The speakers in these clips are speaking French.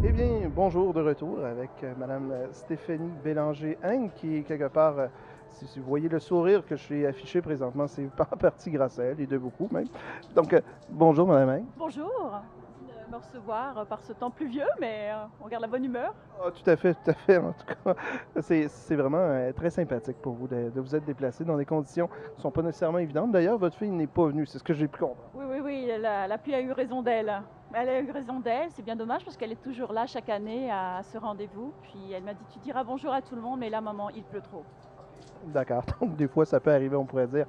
Eh bien, bonjour de retour avec Madame Stéphanie Bélanger-Hein, qui est quelque part, si vous voyez le sourire que je suis affiché présentement, c'est en partie grâce à elle, et de beaucoup même. Donc, bonjour Madame Hein. Bonjour, de me recevoir par ce temps pluvieux, mais on garde la bonne humeur. Ah, tout à fait, tout à fait. En tout cas, c'est vraiment très sympathique pour vous de vous être déplacé dans des conditions qui ne sont pas nécessairement évidentes. D'ailleurs, votre fille n'est pas venue, c'est ce que j'ai pu comprendre. Oui, oui, oui, la pluie a eu raison d'elle. Elle a eu raison d'elle, c'est bien dommage parce qu'elle est toujours là chaque année à ce rendez-vous. Puis elle m'a dit, tu diras bonjour à tout le monde, mais là, maman, il pleut trop. D'accord, donc des fois ça peut arriver, on pourrait dire.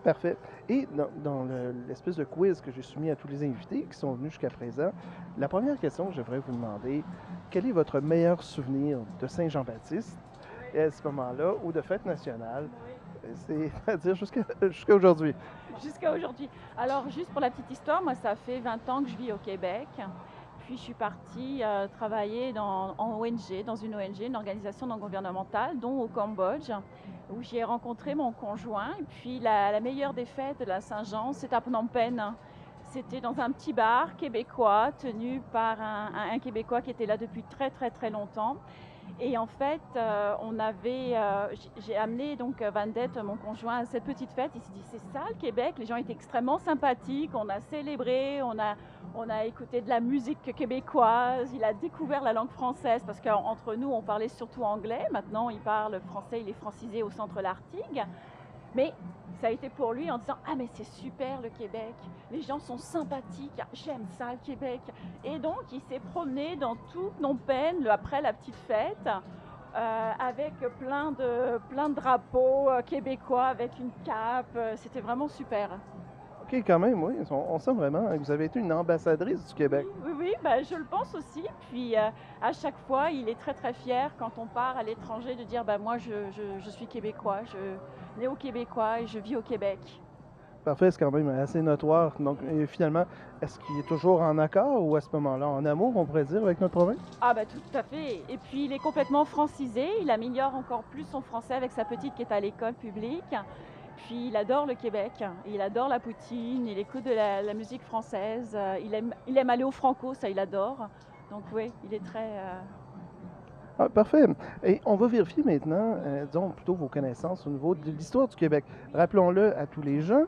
Parfait. Et dans l'espèce de quiz que j'ai soumis à tous les invités qui sont venus jusqu'à présent, la première question que je devrais vous demander, quel est votre meilleur souvenir de Saint-Jean-Baptiste à ce moment-là ou de fête nationale, c'est-à-dire jusqu'à aujourd'hui? Jusqu'à aujourd'hui. Alors, juste pour la petite histoire, moi, ça fait 20 ans que je vis au Québec. Puis, je suis partie travailler en ONG, dans une ONG, une organisation non gouvernementale, dont au Cambodge, où j'ai rencontré mon conjoint. Et puis, la meilleure des fêtes de la Saint-Jean, c'est à Phnom Penh. C'était dans un petit bar québécois, tenu par un Québécois qui était là depuis très, très, très longtemps. Et en fait, j'ai amené donc Vandette, mon conjoint, à cette petite fête. Il s'est dit, c'est ça le Québec. Les gens étaient extrêmement sympathiques. On a célébré, on a écouté de la musique québécoise. Il a découvert la langue française parce qu'entre nous, on parlait surtout anglais. Maintenant, il parle français. Il est francisé au centre Lartigue. Mais ça a été pour lui en disant, ah mais c'est super le Québec, les gens sont sympathiques, j'aime ça le Québec. Et donc il s'est promené dans tout Phnom Penh après la petite fête, avec plein de drapeaux québécois, avec une cape. C'était vraiment super. OK, quand même, oui, on sent vraiment que vous avez été une ambassadrice du Oui, Québec. oui, oui, bah, je le pense aussi. Puis à chaque fois, il est très très fier quand on part à l'étranger de dire, bah, moi je suis québécois, je néo-québécois et je vis au Québec. Parfait, c'est quand même assez notoire. Donc, et finalement, est-ce qu'il est toujours en accord ou à ce moment-là en amour, on pourrait dire, avec notre province? Ah bah tout à fait. Et puis il est complètement francisé, il améliore encore plus son français avec sa petite qui est à l'école publique. Puis il adore le Québec, il adore la poutine, il écoute de la musique française, il aime aller au Franco, ça il adore. Donc oui, il est très... Ah, parfait. Et on va vérifier maintenant, disons plutôt vos connaissances au niveau de l'histoire du Québec. Rappelons-le à tous les gens,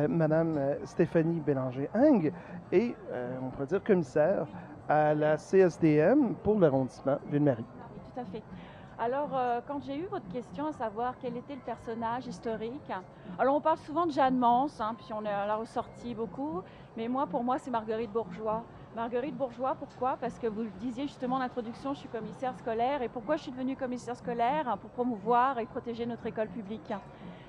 Madame Stéphanie Bélanger-Hein est, on pourrait dire, commissaire à la CSDM pour l'arrondissement Ville-Marie. Oui, tout à fait. Alors, quand j'ai eu votre question à savoir quel était le personnage historique, alors on parle souvent de Jeanne Mance, hein, puis on l'a ressorti beaucoup, mais moi, pour moi, c'est Marguerite Bourgeois. Marguerite Bourgeois, pourquoi? Parce que vous le disiez justement en introduction, je suis commissaire scolaire, et pourquoi je suis devenue commissaire scolaire? Pour promouvoir et protéger notre école publique,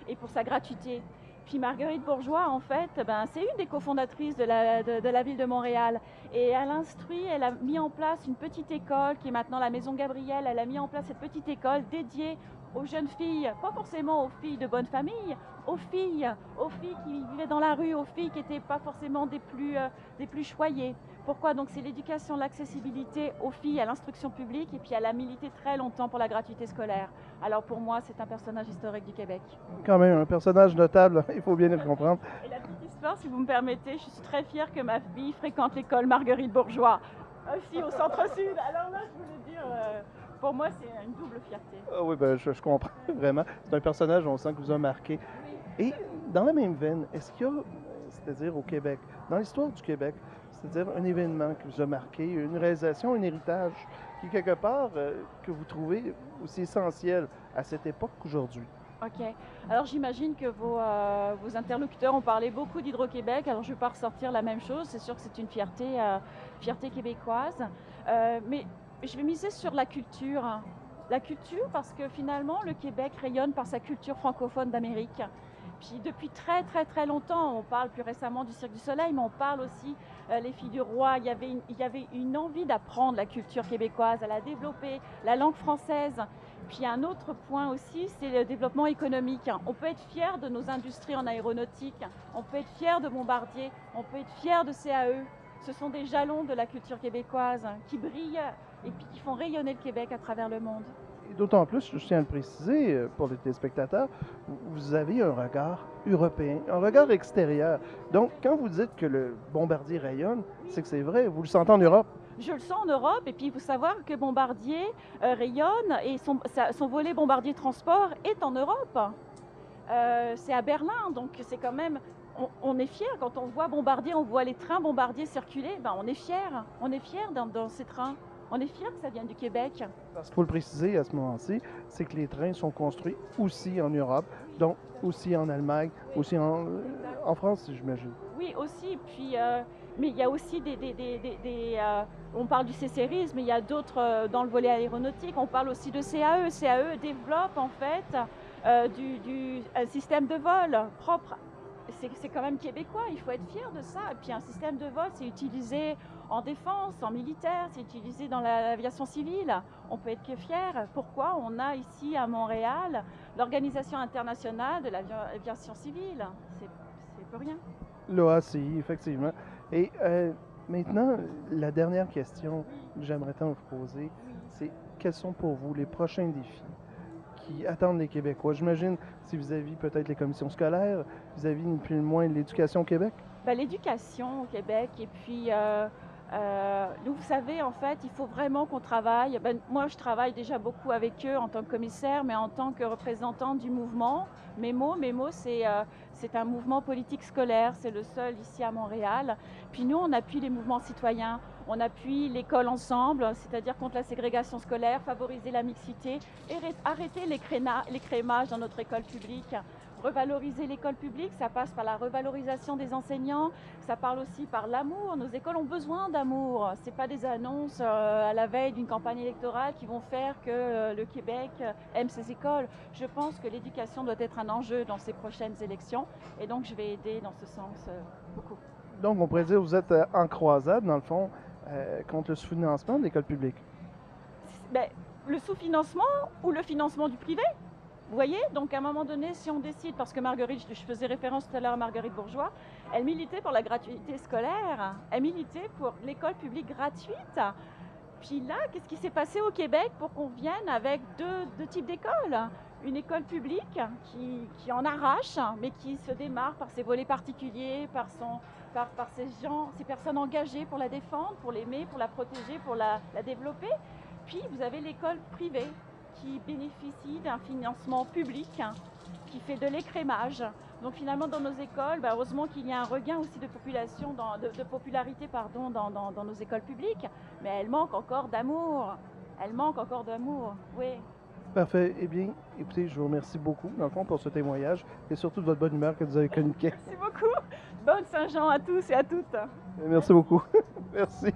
et pour sa gratuité. Puis Marguerite Bourgeois, en fait, ben, c'est une des cofondatrices de la ville de Montréal. Et elle instruit, elle a mis en place une petite école qui est maintenant la Maison Gabrielle. Elle a mis en place cette petite école dédiée aux jeunes filles, pas forcément aux filles de bonne famille, aux filles qui vivaient dans la rue, aux filles qui n'étaient pas forcément des plus choyées. Pourquoi? Donc c'est l'éducation, l'accessibilité aux filles, à l'instruction publique, et puis elle a milité très longtemps pour la gratuité scolaire. Alors pour moi, c'est un personnage historique du Québec. Quand même un personnage notable, il faut bien le comprendre. Et la petite histoire, si vous me permettez, je suis très fière que ma fille fréquente l'école Marguerite Bourgeois, aussi au centre-sud. Alors là, je voulais dire, pour moi, c'est une double fierté. Ah oui, ben, je comprends vraiment. C'est un personnage, on sent que vous a marqué. Et dans la même veine, est-ce qu'il y a, c'est-à-dire au Québec, dans l'histoire du Québec, c'est-à-dire un événement qui vous a marqué, une réalisation, un héritage, qui quelque part, que vous trouvez aussi essentiel à cette époque qu'aujourd'hui? Ok. Alors j'imagine que vos interlocuteurs ont parlé beaucoup d'Hydro-Québec. Alors je ne vais pas ressortir la même chose. C'est sûr que c'est une fierté québécoise. Mais je vais miser sur la culture. La culture parce que finalement le Québec rayonne par sa culture francophone d'Amérique. Puis depuis très très très longtemps, on parle plus récemment du Cirque du Soleil, mais on parle aussi les filles du roi. Il y avait une envie d'apprendre la culture québécoise, à la développer, la langue française. Puis un autre point aussi, c'est le développement économique. On peut être fier de nos industries en aéronautique, on peut être fier de Bombardier, on peut être fier de CAE. Ce sont des jalons de la culture québécoise qui brillent et puis qui font rayonner le Québec à travers le monde. Et d'autant plus, je tiens à le préciser pour les téléspectateurs, vous avez un regard européen, un regard extérieur. Donc, quand vous dites que le bombardier rayonne, c'est que c'est vrai, vous le sentez en Europe. Je le sens en Europe, et puis il faut savoir que Bombardier rayonne, et son volet Bombardier Transport est en Europe. C'est à Berlin, donc c'est quand même... On est fiers quand on voit Bombardier, on voit les trains Bombardier circuler, ben on est fiers dans ces trains. On est fiers que ça vienne du Québec. Parce qu'il faut le préciser à ce moment-ci, c'est que les trains sont construits aussi en Europe, donc aussi en Allemagne, aussi en France, j'imagine. Oui, aussi. Puis, mais il y a aussi on parle du C-Series, mais il y a d'autres dans le volet aéronautique. On parle aussi de CAE. CAE développe en fait un système de vol propre. C'est quand même québécois, il faut être fier de ça. Et puis un système de vol, c'est utilisé en défense, en militaire, c'est utilisé dans l'aviation civile. On peut être que fier. Pourquoi on a ici à Montréal l'Organisation internationale de l'aviation civile? C'est pour rien. L'OACI, effectivement. Et maintenant, la dernière question que j'aimerais tant vous poser, c'est quels sont pour vous les prochains défis qui attendent les Québécois? J'imagine, c'est vis-à-vis peut-être les commissions scolaires, vis-à-vis ni plus ni moins de l'éducation au Québec? Ben, l'éducation au Québec, et puis nous, vous savez, en fait, il faut vraiment qu'on travaille. Ben, moi, je travaille déjà beaucoup avec eux en tant que commissaire, mais en tant que représentante du mouvement. MEMO, c'est un mouvement politique scolaire, c'est le seul ici à Montréal. Puis nous, on appuie les mouvements citoyens, on appuie l'école ensemble, c'est-à-dire contre la ségrégation scolaire, favoriser la mixité et arrêter l'écrémage dans notre école publique. Revaloriser l'école publique, ça passe par la revalorisation des enseignants, ça parle aussi par l'amour. Nos écoles ont besoin d'amour. Ce n'est pas des annonces à la veille d'une campagne électorale qui vont faire que le Québec aime ses écoles. Je pense que l'éducation doit être un enjeu dans ces prochaines élections, et donc je vais aider dans ce sens beaucoup. Donc, on pourrait dire que vous êtes en croisade, dans le fond, contre le sous-financement de l'école publique. Ben, le sous-financement ou le financement du privé? Vous voyez, donc à un moment donné, si on décide, parce que Marguerite, je faisais référence tout à l'heure à Marguerite Bourgeois, elle militait pour la gratuité scolaire, elle militait pour l'école publique gratuite. Puis là, qu'est-ce qui s'est passé au Québec pour qu'on vienne avec deux types d'écoles? Une école publique qui en arrache, mais qui se démarre par ses volets particuliers, par ces personnes engagées pour la défendre, pour l'aimer, pour la protéger, pour la développer. Puis vous avez l'école privée qui bénéficie d'un financement public qui fait de l'écrémage. Donc finalement, dans nos écoles, heureusement qu'il y a un regain aussi de popularité dans nos écoles publiques, mais elles manquent encore d'amour. Elles manquent encore d'amour, oui. Parfait. Eh bien, écoutez, je vous remercie beaucoup, dans le fond, pour ce témoignage et surtout de votre bonne humeur que vous avez communiquée. Merci beaucoup. Bonne Saint-Jean à tous et à toutes. Merci beaucoup. Merci.